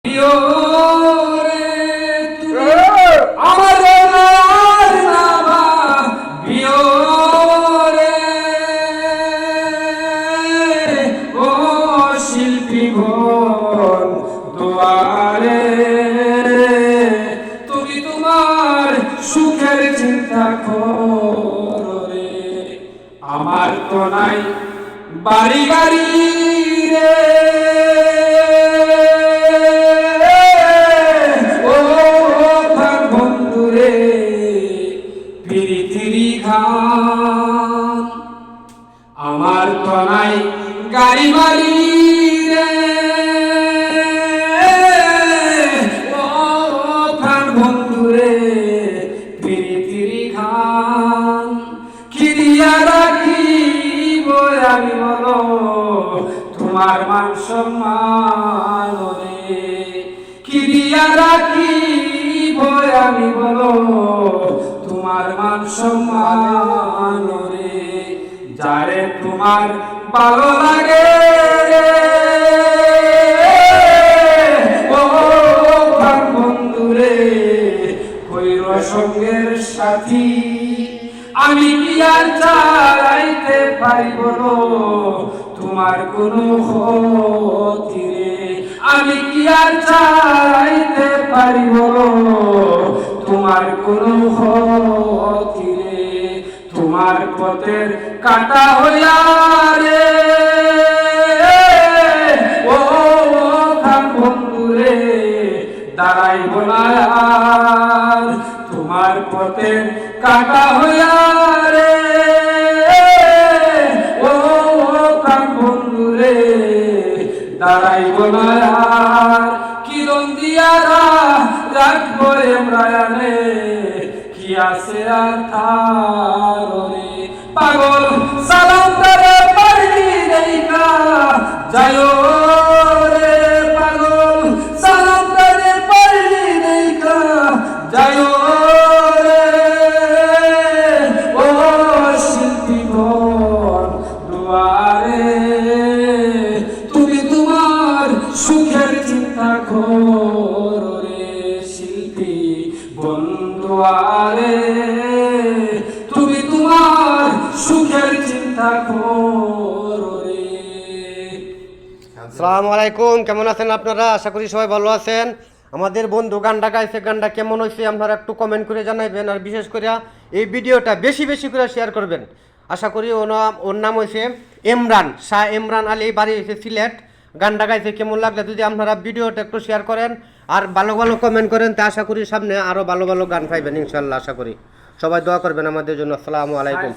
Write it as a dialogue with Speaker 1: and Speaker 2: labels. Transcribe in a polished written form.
Speaker 1: প্রিয় রে তুমি আমার নামা প্রিয় রে ও শিল্পী বোন দুয়ারে তুমি তোমার সুখের চিন্তা করো রে আমার তো নাই বাড়ি গাড়ি রে ও বন্ধু রে পিরিতিরি গান আমার তো নাই গাড়ি বাড়ি রে ও বন্ধু রে পিরিতিরি গান কিরিয়া রাখি আমি বলো তোমার মান সম্মান রে কি দিয়া রাখিব আমি বলো তোমার মান সম্মান রে যারে তোমার ভালো লাগে ও বন্ধু রে কইর সঙ্গের সাথী আমি কি আর চালাইতে পারি বলো তোমার কোনো ক্ষতি রে আমি কি আর চালাইতে পারি বলো তোমার কোনো ক্ষতি রে তোমার পথের কাটা হইয়া রে ও বন্ধু রে দাঁড়াইব না আর তোমার পথের কাটা হইয়া রে ও বন্ধু রে দাঁড়াইব না আর কিরণ দিয়া রাখবো এমরায়ানে কি আছে আর তার রে পাগল সালাম করে পারবি দেখা যায় রে পাগল সালাম করে পারবি দেখা যায় সুখের চিন্তা করো রে শিল্পী বন্ধুয়ারে তুমি তোমার সুখের চিন্তা করো রে।
Speaker 2: আসসালামু আলাইকুম, কেমন আছেন আপনারা? আশা করি সবাই ভালো আছেন। আমাদের বন্ধু গানটা গাইছে, গানটা কেমন হয়েছে আপনারা একটু কমেন্ট করে জানাইবেন, আর বিশেষ করে এই ভিডিওটা বেশি বেশি করে শেয়ার করবেন। আশা করি ওর নাম হয়েছে ইমরান, শাহ ইমরান আলী, বাড়ি হয়েছে সিলেট। গানটা গাইছে কেমন লাগলে যদি আপনারা ভিডিওটা একটু শেয়ার করেন আর ভালো ভালো কমেন্ট করেন, তা আশা করি সামনে আরও ভালো ভালো গান পাইবেন ইনশাল্লাহ। আশা করি সবাই দোয়া করবেন আমাদের জন্য। আসসালামু আলাইকুম।